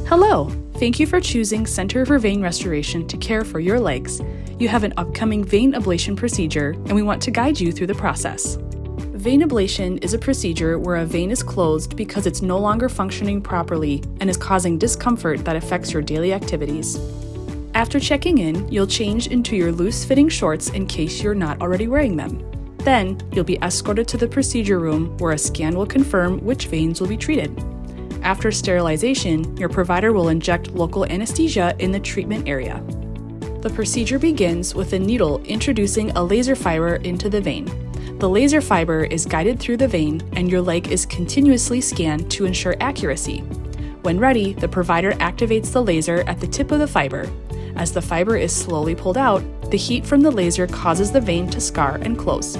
Hello! Thank you for choosing Center for Vein Restoration to care for your legs. You have an upcoming vein ablation procedure, and we want to guide you through the process. Vein ablation is a procedure where a vein is closed because it's no longer functioning properly and is causing discomfort that affects your daily activities. After checking in, you'll change into your loose-fitting shorts in case you're not already wearing them. Then, you'll be escorted to the procedure room where a scan will confirm which veins will be treated. After sterilization, your provider will inject local anesthesia in the treatment area. The procedure begins with a needle introducing a laser fiber into the vein. The laser fiber is guided through the vein, and your leg is continuously scanned to ensure accuracy. When ready, the provider activates the laser at the tip of the fiber. As the fiber is slowly pulled out, the heat from the laser causes the vein to scar and close.